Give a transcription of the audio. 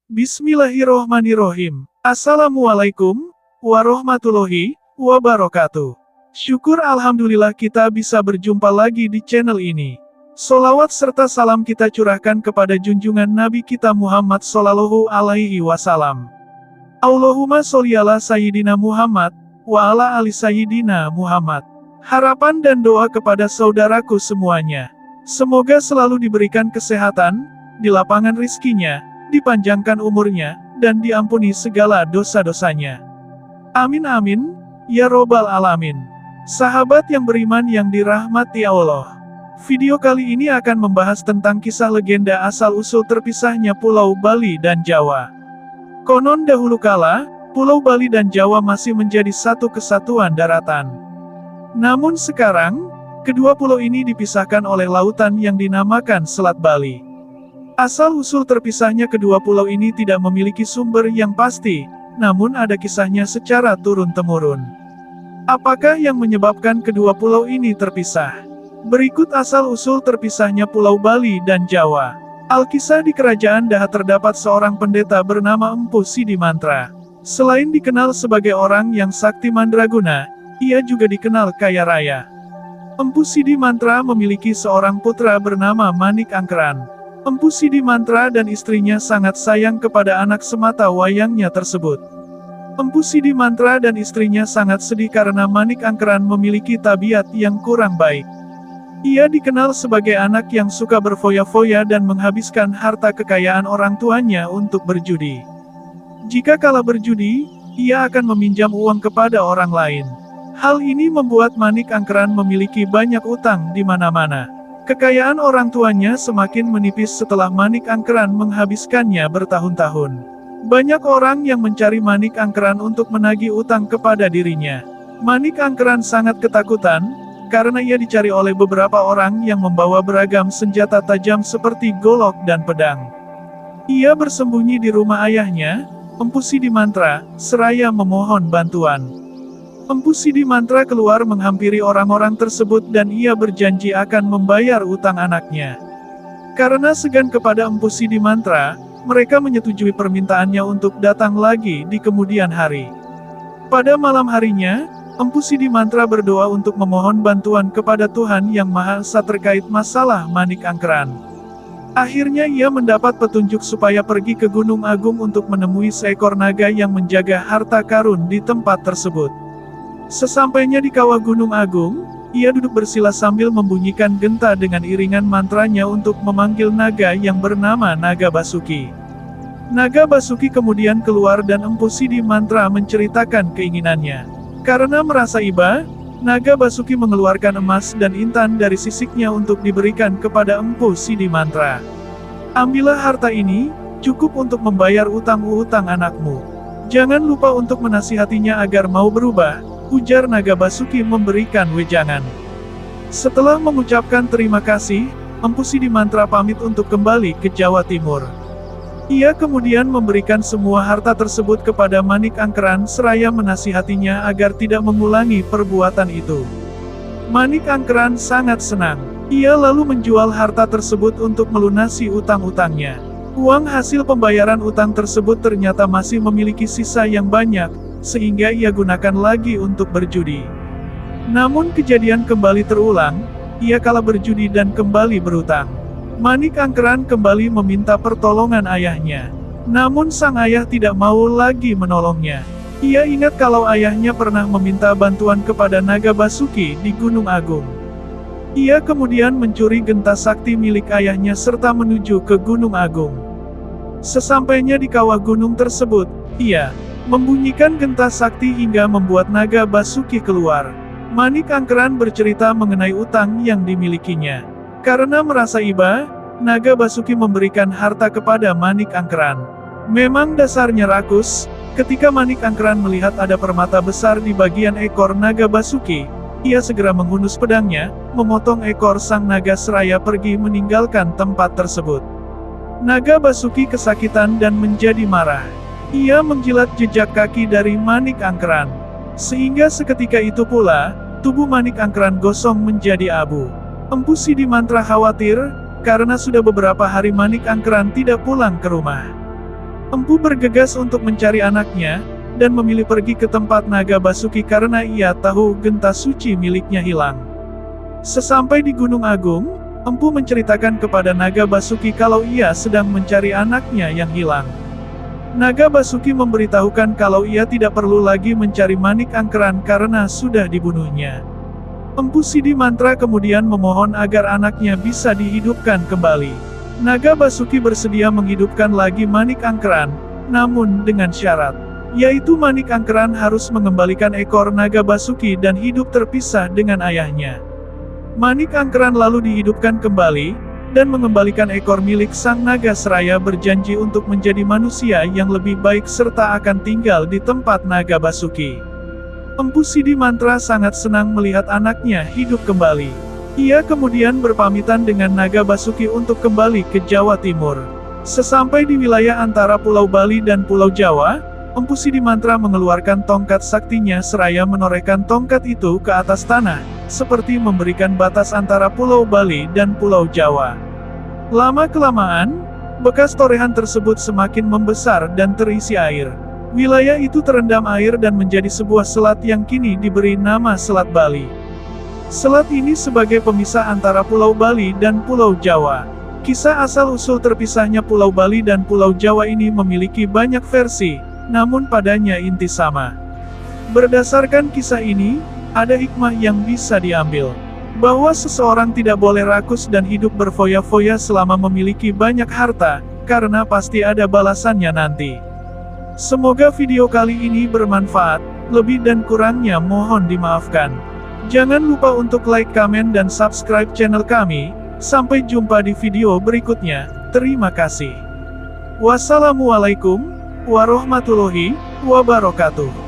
Bismillahirrohmanirrohim. Assalamualaikum warahmatullahi wabarakatuh. Syukur alhamdulillah kita bisa berjumpa lagi di channel ini. Sholawat serta salam kita curahkan kepada junjungan Nabi kita Muhammad Sallallahu Alaihi Wasallam. Allahumma sholli ala Sayyidina Muhammad, wa ala ali Sayyidina Muhammad. Harapan dan doa kepada saudaraku semuanya. Semoga selalu diberikan kesehatan, dilapangkan rizkinya, dipanjangkan umurnya, dan diampuni segala dosa-dosanya. Amin amin, ya robbal alamin. Sahabat yang beriman yang dirahmati Allah. Video kali ini akan membahas tentang kisah legenda asal-usul terpisahnya Pulau Bali dan Jawa. Konon dahulu kala, Pulau Bali dan Jawa masih menjadi satu kesatuan daratan. Namun sekarang, kedua pulau ini dipisahkan oleh lautan yang dinamakan Selat Bali. Asal-usul terpisahnya kedua pulau ini tidak memiliki sumber yang pasti, namun ada kisahnya secara turun-temurun. Apakah yang menyebabkan kedua pulau ini terpisah? Berikut asal-usul terpisahnya Pulau Bali dan Jawa. Alkisah di Kerajaan Daha terdapat seorang pendeta bernama Empu Sidi Mantra. Selain dikenal sebagai orang yang sakti mandraguna, ia juga dikenal kaya raya. Empu Sidi Mantra memiliki seorang putra bernama Manik Angkeran. Empu Sidi Mantra dan istrinya sangat sayang kepada anak semata wayangnya tersebut. Empu Sidi Mantra dan istrinya sangat sedih karena Manik Angkeran memiliki tabiat yang kurang baik. Ia dikenal sebagai anak yang suka berfoya-foya dan menghabiskan harta kekayaan orang tuanya untuk berjudi. Jika kalah berjudi, ia akan meminjam uang kepada orang lain. Hal ini membuat Manik Angkeran memiliki banyak utang di mana-mana. Kekayaan orang tuanya semakin menipis setelah Manik Angkeran menghabiskannya bertahun-tahun. Banyak orang yang mencari Manik Angkeran untuk menagih utang kepada dirinya. Manik Angkeran sangat ketakutan, karena ia dicari oleh beberapa orang yang membawa beragam senjata tajam seperti golok dan pedang. Ia bersembunyi di rumah ayahnya, Empu Sidi Mantra, seraya memohon bantuan. Empu Sidi Mantra keluar menghampiri orang-orang tersebut dan ia berjanji akan membayar utang anaknya. Karena segan kepada Empu Sidi Mantra, mereka menyetujui permintaannya untuk datang lagi di kemudian hari. Pada malam harinya, Empu Sidi Mantra berdoa untuk memohon bantuan kepada Tuhan Yang Maha Esa terkait masalah Manik Angkeran. Akhirnya ia mendapat petunjuk supaya pergi ke Gunung Agung untuk menemui seekor naga yang menjaga harta karun di tempat tersebut. Sesampainya di kawah Gunung Agung, ia duduk bersila sambil membunyikan genta dengan iringan mantranya untuk memanggil naga yang bernama Naga Basuki. Naga Basuki kemudian keluar dan Empu Sidi Mantra menceritakan keinginannya. Karena merasa iba, Naga Basuki mengeluarkan emas dan intan dari sisiknya untuk diberikan kepada Empu Sidi Mantra. Ambillah harta ini, cukup untuk membayar utang-utang anakmu. Jangan lupa untuk menasihatinya agar mau berubah, ujar Naga Basuki memberikan wejangan. Setelah mengucapkan terima kasih, Empu Sidi Mantra pamit untuk kembali ke Jawa Timur. Ia kemudian memberikan semua harta tersebut kepada Manik Angkeran seraya menasihatinya agar tidak mengulangi perbuatan itu. Manik Angkeran sangat senang. Ia lalu menjual harta tersebut untuk melunasi utang-utangnya. Uang hasil pembayaran utang tersebut ternyata masih memiliki sisa yang banyak, sehingga ia gunakan lagi untuk berjudi. Namun kejadian kembali terulang, ia kalah berjudi dan kembali berutang. Manik Angkeran kembali meminta pertolongan ayahnya. Namun sang ayah tidak mau lagi menolongnya. Ia ingat kalau ayahnya pernah meminta bantuan kepada Naga Basuki di Gunung Agung. Ia kemudian mencuri genta sakti milik ayahnya serta menuju ke Gunung Agung. Sesampainya di kawah gunung tersebut, ia membunyikan genta sakti hingga membuat Naga Basuki keluar. Manik Angkeran bercerita mengenai utang yang dimilikinya. Karena merasa iba, Naga Basuki memberikan harta kepada Manik Angkeran. Memang dasarnya rakus, ketika Manik Angkeran melihat ada permata besar di bagian ekor Naga Basuki, ia segera menghunus pedangnya, memotong ekor sang naga seraya pergi meninggalkan tempat tersebut. Naga Basuki kesakitan dan menjadi marah. Ia menjilat jejak kaki dari Manik Angkeran. Sehingga seketika itu pula, tubuh Manik Angkeran gosong menjadi abu. Empu Sidi Mantra khawatir, karena sudah beberapa hari Manik Angkeran tidak pulang ke rumah. Empu bergegas untuk mencari anaknya, dan memilih pergi ke tempat naga Basuki karena ia tahu genta suci miliknya hilang. Sesampai di Gunung Agung, Empu menceritakan kepada naga Basuki kalau ia sedang mencari anaknya yang hilang. Naga Basuki memberitahukan kalau ia tidak perlu lagi mencari Manik Angkeran karena sudah dibunuhnya. Empu Sidi Mantra kemudian memohon agar anaknya bisa dihidupkan kembali. Naga Basuki bersedia menghidupkan lagi Manik Angkeran, namun dengan syarat, yaitu Manik Angkeran harus mengembalikan ekor naga Basuki dan hidup terpisah dengan ayahnya. Manik Angkeran lalu dihidupkan kembali, dan mengembalikan ekor milik sang naga seraya berjanji untuk menjadi manusia yang lebih baik serta akan tinggal di tempat naga Basuki. Empu Sidi Mantra sangat senang melihat anaknya hidup kembali. Ia kemudian berpamitan dengan naga Basuki untuk kembali ke Jawa Timur. Sesampai di wilayah antara Pulau Bali dan Pulau Jawa, Empu Sidi Mantra mengeluarkan tongkat saktinya seraya menorehkan tongkat itu ke atas tanah, seperti memberikan batas antara Pulau Bali dan Pulau Jawa. Lama-kelamaan, bekas torehan tersebut semakin membesar dan terisi air. Wilayah itu terendam air dan menjadi sebuah selat yang kini diberi nama Selat Bali. Selat ini sebagai pemisah antara Pulau Bali dan Pulau Jawa. Kisah asal-usul terpisahnya Pulau Bali dan Pulau Jawa ini memiliki banyak versi, namun padanya inti sama. Berdasarkan kisah ini, ada hikmah yang bisa diambil, bahwa seseorang tidak boleh rakus dan hidup berfoya-foya selama memiliki banyak harta, karena pasti ada balasannya nanti. Semoga video kali ini bermanfaat, lebih dan kurangnya mohon dimaafkan. Jangan lupa untuk like, komen, dan subscribe channel kami. Sampai jumpa di video berikutnya. Terima kasih. Wassalamualaikum warahmatullahi wabarakatuh.